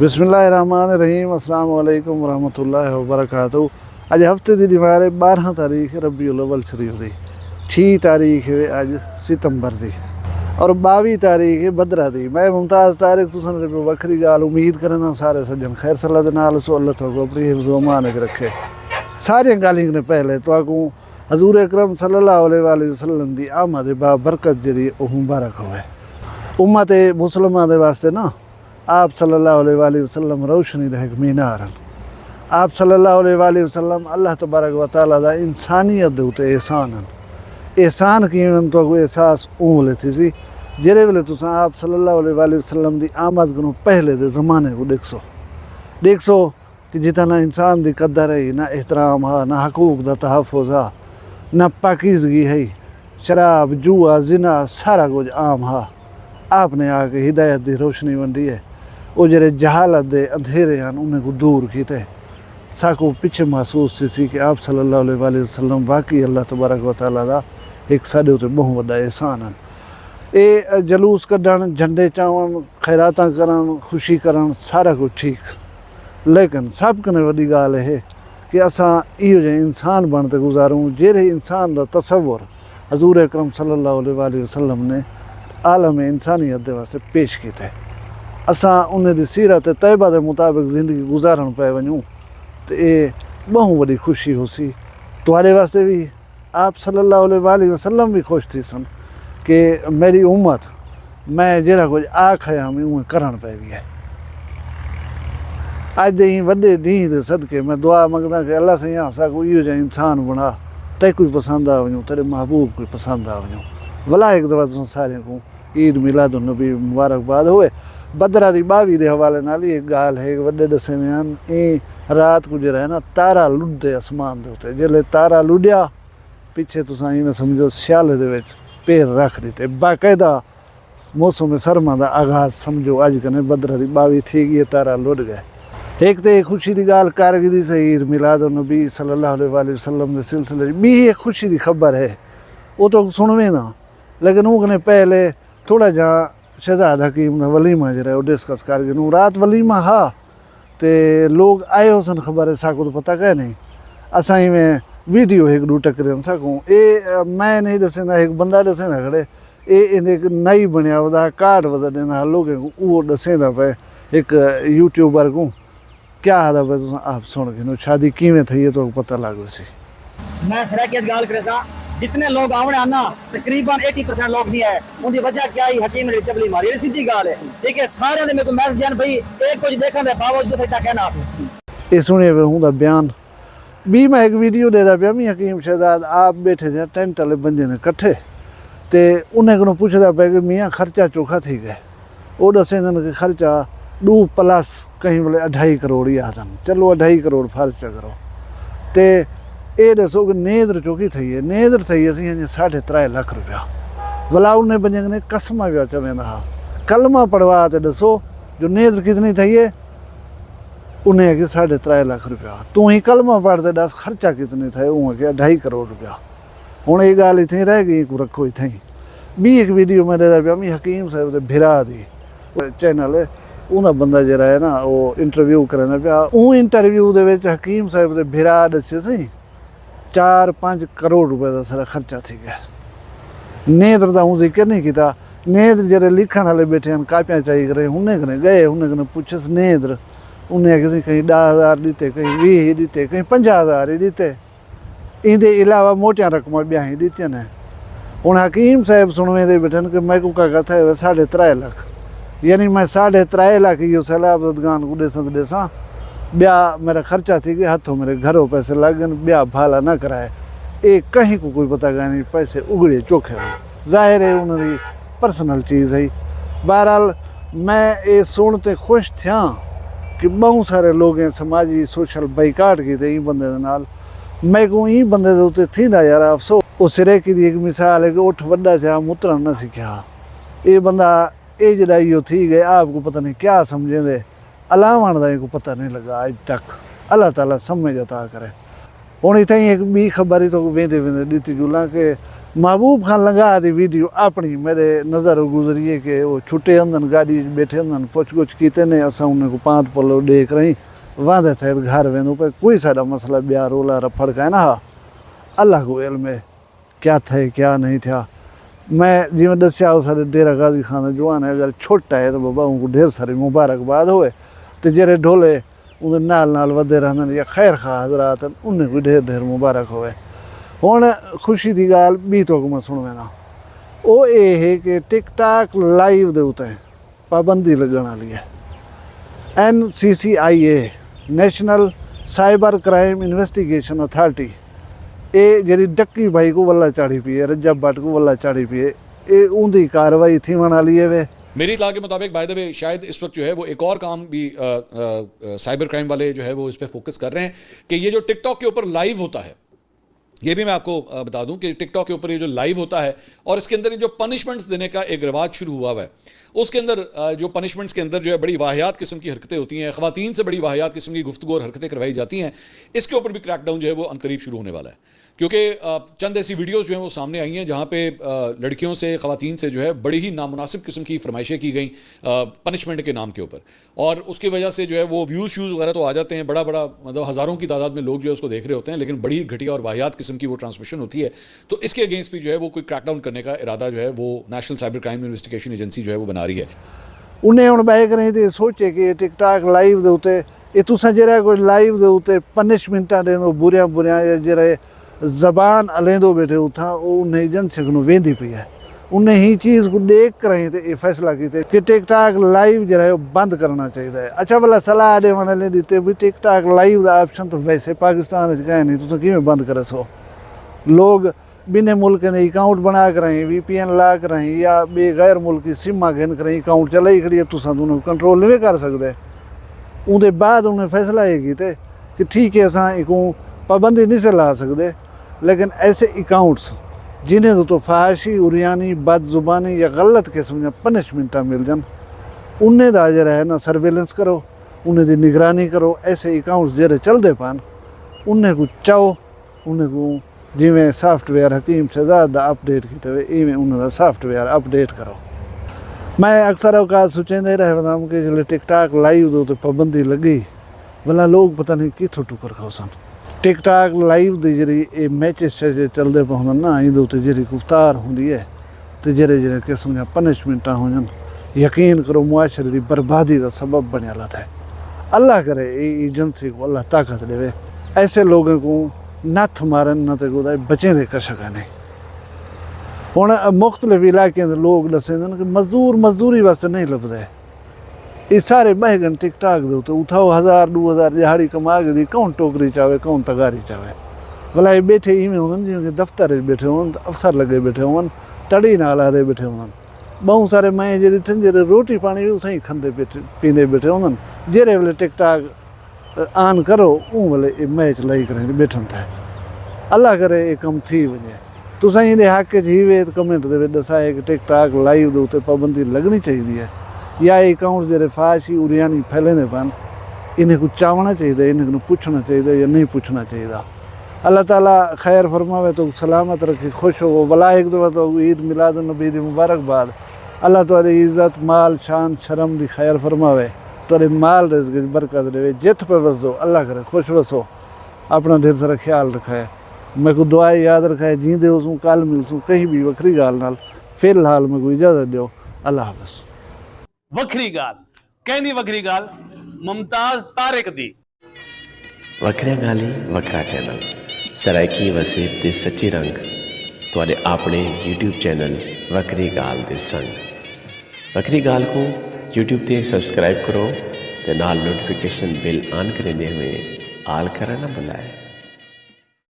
बिस्मिल्लाहिर्रहमानिर्रहीम अस्सलाम वालेकुम वरहमतुल्लाहि वबरकातुहू। अज हफ्ते की दीवार 12 तारीख रबीउल अव्वल शरीफ दी, 6 तारीख है अज सितंबर दी और 22 तारीख है बदरा दी। मैं मुमताज़ तारिक तुसन वखरी गाल उम्मीद करना सारे सज्जन खैर सलाह दे नाल सो अल्लाह तआला अपनी हिफ्ज़ व अमान च रखे। सारियां गालियां ने पहले तो हजूर अकरम सल्लल्लाहु अलैहि वसल्लम दी आमद बा बरकत जी मुबारक होवे। उम्मत मुसलमान दे वास्ते ना आप सल्लल्लाहु अलैहि वसल्लम रोशनी दा एक मीनार हैं। आप सल्लल्लाहु अलैहि वसल्लम अल्लाह तबारक व तआला दा इंसानियत दे उत्ते एहसान हैं। एहसान किवें तो एहसास उमले थी सी जेरे वेले तुसां आप सल्लल्लाहु अलैहि वसल्लम दी आमद को पहले दे ज़माने को देखसो कि जितना ना इंसान दी कदर है, ना एहतराम है, ना हकूक दा तहफ़्फ़ुज़ है, ना पाकीज़गी है, शराब जुआ जिना सारा कुछ आम है। आपने आके हिदायत दी रोशनी वंडी है, वो जरे जहालत दे अंधेरे हैं उन्हें को दूर किते। साको पिछे महसूस सी कि आप सल्लल्लाहु अलैहि वसल्लम वाकई अल्लाह तबारक व तआला दा एक साडे उत्ते बहुत वड्डा एहसान है। ये जलूस कढण, झंडे चावण, खैरातां करन, खुशी करन सारा कुछ ठीक, लेकिन सब कने वड्डी गाल है कि असां इहो जे इंसान बनते गुजारूं जेरे इंसान दा तसव्वुर हजूर अकरम सल्लल्लाहु अलैहि वसल्लम ने आलम इंसानियत दे वास्ते पेश किया है। असां उन्हें दी सीरत तैयबा के मुताबिक ज़िंदगी गुजारण पे वञूं तो ये बहुत वड्डी खुशी होसी। तुहाडे वास्ते भी आप सल्लल्लाहु अलैहि वसल्लम भी खुश थी सन कि मेरी उम्मत मैं जरा कुछ आखिया मैं उहें करण पे भी है। अज दे वड्डे ॾींहं दे सदके मैं दुआ मंगदा कि अल्लाह साईं असांखे इहो जिहा इंसान बणा तै कोई पसंद आ वञूं, तेरे महबूब कोई पसंद आ वञूं। भला एक दफ़ा तुसां सारियां को ईद मिलादुन नबी मुबारकबाद होवे। बदरा दी 22 के हवाले नाल एक गाल है वड्डे दसदे हन ई रात को जरा है ना तारा लुढ़दे आसमान दे उत्ते, जेल्ले तारा लुढ़िया पिछे तुसां इवें समझो स्याले दे विच पैर रख दिते। बाकायदा मौसम सरमा दा आगाज़ समझो अज कने बदरा दी 22 थी गई, तारा लुढ़ गए। एक तो एक खुशी की गाल कारगिरी से ईद मिलादुन नबी सल्लल्लाहु अलैहि वसल्लम के सिलसिले बी एक खुशी की खबर है, वो तो सुनवे ना, लेकिन वो पहले थोड़ा जहाँ शहजाद हकीम वलीमा जरा वो डिस्कस करके नू रात वलीमा हा तो लोग आए हो सन, खबर है साको तो पता कह नहीं। असा में वीडियो एक दू टकरन सकूँ ये मैं नहीं दसेंदा, एक बंदा दसेंदा खड़े ये एक नई बनया वदा कार्ड वदा देना लोगों को वो दसेंदा पे एक यूट्यूबर को क्या आदा पे तुम आप सुन के शादी किवें थी है तो पता लागो सी। मैं सराकियत गाल करता जितने लोग आवने आना तकरीबन 80% लोग नहीं है। उनकी वजह क्या है? हकीम ने चपली मारी, ये सीधी गाल है। ठीक है, सारे ने मेरे को मैसेज दिया भाई एक कुछ देखने दे बावजूद सटा कहना आप ये सुने वे हूं दा बयान भी मैं एक वीडियो देदा पिया मी हकीम शहजाद आप बैठे थे टेंट वाले बंदे ने इकट्ठे ते उन्हें को पुछदा पे कि मियाँ खर्चा चोखा थी गए। वो दसे कि खर्चा 2 प्लस कहीं बोले 2.5 करोड़ ही आदम, चलो 2.5 करोड़ फर्ज करो ते ये दसो कि नेदर चौकी थी है। नेदर थी असी 3.5 लाख रुपया। भला उन्हें बंजे ने कसमा पिया चवेंदा हा कलमा पढ़वा तो दसो जो नेदर कितनी थी है। उन्हें कि 3.5 लाख रुपया। तू ही कलमा पढ़ते दस खर्चा कितने थे? उन्हें कि 2.5 करोड़ रुपया। हूँ ये गाल इतनी रह गई को रखो इतनी भी एक वीडियो में देता पिया मी हकीम साहब के भिरा दी चैनल है उनका बंदा जरा है ना वो इंटरव्यू करना पिया। वो इंटरव्यू के हकीम साहब के भिरा दसे सी 4-5 करोड़ रुपए का सारा खर्चा थी गया। नेदर का हूँ जिक्र नहीं किया। नेदर जरे लिखण वाले बैठे हैं कापियाँ चाहिए करे उन्हें कने गए उन्हें कने पूछस नेदर उन्हें किसी कहीं 10,000 दीते, कहीं 20 दीते, कहीं 50,000 ही दीते। इनके अलावा मोटिया रकम ब्याह ही दीतियां ने। हूँ हकीम साहब सुनवे दे बैठे कि मैं को क्या था 3.5 लाख, यानी मैं 3.5 लाख यो सैलाब गान को देसा ब्याह मेरा खर्चा थी कि हाथों मेरे घरों पैसे लग गए, ब्याह भाला ना कराए। एक कहीं को कोई पता गया नहीं, पैसे उगड़े चोखे हो जाहिर है उन्होंने पर्सनल चीज़ है। बहरहाल मैं ये सुनते खुश था कि बहुत सारे लोग समाजी सोशल बाइकाट किए बंदे नाल। मैं को ई बंदे दे उत्ते थींदा यार अफसोस। उस सिरे की एक मिसाल है कि उठ वड्डा था मुतरन न सीखा। ये बंदा ये जरा इहो थी गए आपको पता नहीं क्या समझे दे अलावण का को पता नहीं लगा अज तक। अल्लाह ताला समझ अता करे। हूँ इतें एक बी खबर ही तो वेंदे वेंदे ॾिठी जुला कि महबूब खान लंगा दी वीडियो अपनी मेरे नज़र गुजरी है कि वो छुट्टे अंदर गाड़ी च बैठे अंदर पुछ गुछ कीते ने असा उन्हें को 5 पलो देख रही वादे थे घर वेंदो पे कोई सारा मसला ब्याह रोला रफड़ का है ना अल्लाह को इल्म है क्या थे क्या नहीं था। मैं जिमें दसिया सारे डेरा गाजी खान जवान है अगर छोटा है तो बाबा उनको ढेर सारी मुबारकबाद होए तो जेरे ढोले उन्हें नाल नाल वधे रहंदे या खैर खा हजरात उन्हें कोई ढेर ढेर मुबारक होए। हुण खुशी की गाल बी तो मैं सुनवेना वो ये है कि टिकटॉक लाइव दे उत्ते पाबंदी लगन वाली है। NCCIA national cyber crime investigation authority ये जी डक्की भाई को वल्ला चाड़ी पी है रजब भट्ट को वल्ला चाड़ी पी है ये उनकी कार्रवाई थी वाली है वे। मेरी इत्तला के मुताबिक बाय द वे शायद इस वक्त जो है वो एक और काम भी साइबर क्राइम वाले जो है वो इस पर फोकस कर रहे हैं कि ये जो टिकटॉक के ऊपर लाइव होता है, ये भी मैं आपको बता दूं कि टिकटॉक के ऊपर ये जो लाइव होता है और इसके अंदर ये जो पनिशमेंट्स देने का एक रिवाज शुरू हुआ है, उसके अंदर जो पनिशमेंट्स के अंदर जो है बड़ी वाहियात किस्म की हरकतें होती हैं, ख़वातीन से बड़ी वाहियात किस्म की गुफ्तगू और हरकतें करवाई जाती हैं, इसके ऊपर भी क्रैकडाउन जो है वो अनकरीब शुरू होने वाला है। क्योंकि चंद ऐसी वीडियोस जो हैं वो सामने आई हैं जहाँ पे लड़कियों से ख़वातीन से जो है बड़ी ही नामुनासिब किस्म की फरमाइशें की गई पनिशमेंट के नाम के ऊपर, और उसकी वजह से जो है वो व्यूज़ शूज़ वगैरह तो आ जाते हैं, बड़ा बड़ा मतलब हज़ारों की तादाद में लोग जो है उसको देख रहे होते हैं, लेकिन बड़ी घटिया और वाहियात किस्म की वो ट्रांसमिशन होती है। तो इसके अगेंस्ट भी जो है वो कोई क्रैकडाउन करने का इरादा जो है वो national cyber crime investigation agency जो है वो बना रही है। उन्हें हुण बैग करें तो सोचे कि टिकटॉक लाइव दे उत्ते ये तुसां जेरा कोई लाइव दे उत्ते पनिशमेंटां देंदो बुरियां बुरियां जेरे जबान अलेंदो बैठे उठा उन्हें एजेंसी को वेंदी पई है। उन्हें ही चीज़ को देख कर ही ये फैसला किया कि टिकटॉक लाइव जो है बंद करना चाहिए। अच्छा भला सलाह दे वाले दीते भी टिकटॉक लाइव का ऑप्शन तो वैसे पाकिस्तान कहीं नहीं, तुम किमें बंद करे सो। लोग बिने मुल्क ने अकाउंट बना कर VPN ला कर या बे गैर मुल्की सिमा गिन कर अकाउंट चलाई खड़ी तुसा उन्हें कंट्रोल नहीं कर सकते। उनके बाद उन्हें फैसला ये किया कि ठीक है असा एक पाबंदी नहीं से ला सकते, लेकिन ऐसे अकाउंट्स जिन्हें तो फाहशी उरियानी बदजुबानी या गलत किस्म पनिशमेंटा मिल जान उन्हें दा जरा है ना सर्वेलेंस करो, उन्हें दी निगरानी करो। ऐसे अकाउंट्स जेरे चलते पान उन्हें को चाहो उन्हें को जिमें सॉफ्टवेयर हकीम शहजाद अपडेट किए इवें उन्हें सॉफ्टवेयर अपडेट करो। मैं अक्सर अवकाश सोचेंदे रहा कि जो टिकटॉक लाइव दो तो पाबंदी लगी भला लोग पता नहीं कितों टुकर खाओ सन। टिकटॉक लाइव की जी मैचेस चलते पाने ना इन जी गुफ्तार होंगी है तो जेरे जेरे किस्म पनिशमेंटा हो यकीन करो मुआशरे की बर्बादी का सबब बनया था। अल्लाह करे ये एजेंसी को अल्लाह ताकत दे ऐसे लोगों को नथ मारन न तो बचे दे कर सका नहीं। हुण मुख्तलिफ इलाके के लोग दसेंदे कि मजदूर मजदूरी वास्ते नहीं लभदे, ये सारे बह गए टिकटॉक दे उत्ते उठाओ 1000-2000 दिहाड़ी कमा के दी कौन टोकरी चाहे कौन तगारी चाहे। भला ये बैठे इवें होन जिवें दफ्तर बैठे होन अफसर लगे बैठे होन तड़ी नाल आदे बैठे होन। बहुत सारे मैं जे ॾिठन जेरे रोटी पानी भी उसां ही खांदे पींदे बैठे होन जेरे वेले टिकटॉक ऑन करो ऊँ वेले मैच लाई करे बैठन था। अल्लाह करे ये कम थी वञे। तुसां इहदे हक़ च ही वे कमेंट दे दसाए कि टिकटॉक लाइव दे उत्ते पाबंदी लगनी चाहिए है या अकाउंट जेरे फाशी उरियानी फैलेंदे पान इन्हें को चावना चाहिए, इन्हें को पूछना चाहिए या नहीं पूछना चाहिए। अल्लाह ताला खैर फरमावे तो सलामत रखे खुश हो। भला एक दफ़ा तो ईद मिलाद नबी दी मुबारकबाद। अल्लाह तुहारी इज़्ज़त माल शान शर्म दी खैर फरमावे, तुहारे माल रिज़्क़ बरकत देवे, जित पे वसदो अल्लाह करे खुश वसो। अपना ढेर सारा ख्याल रखे। मैं को दुआ याद रखे जींदे उसू कल मिलसूँ कहीं भी वखरी गाल नाल। फिलहाल मैं को इजाज़त दो। अल्लाह हाफ़िज़। वखरी गाल कहनी वखरी गाल मुमताज तारिक दी वखरिया गाली वखरा चैनल सराइकी वसीब दे सच्चे रंग तुहाडे अपने YouTube चैनल वखरी गाल दे संग। वखरी गाल को YouTube ते सब्सक्राइब करो ते नाल नोटिफिकेशन बिल ऑन करेंदे हुए आल करना ना भुलाए।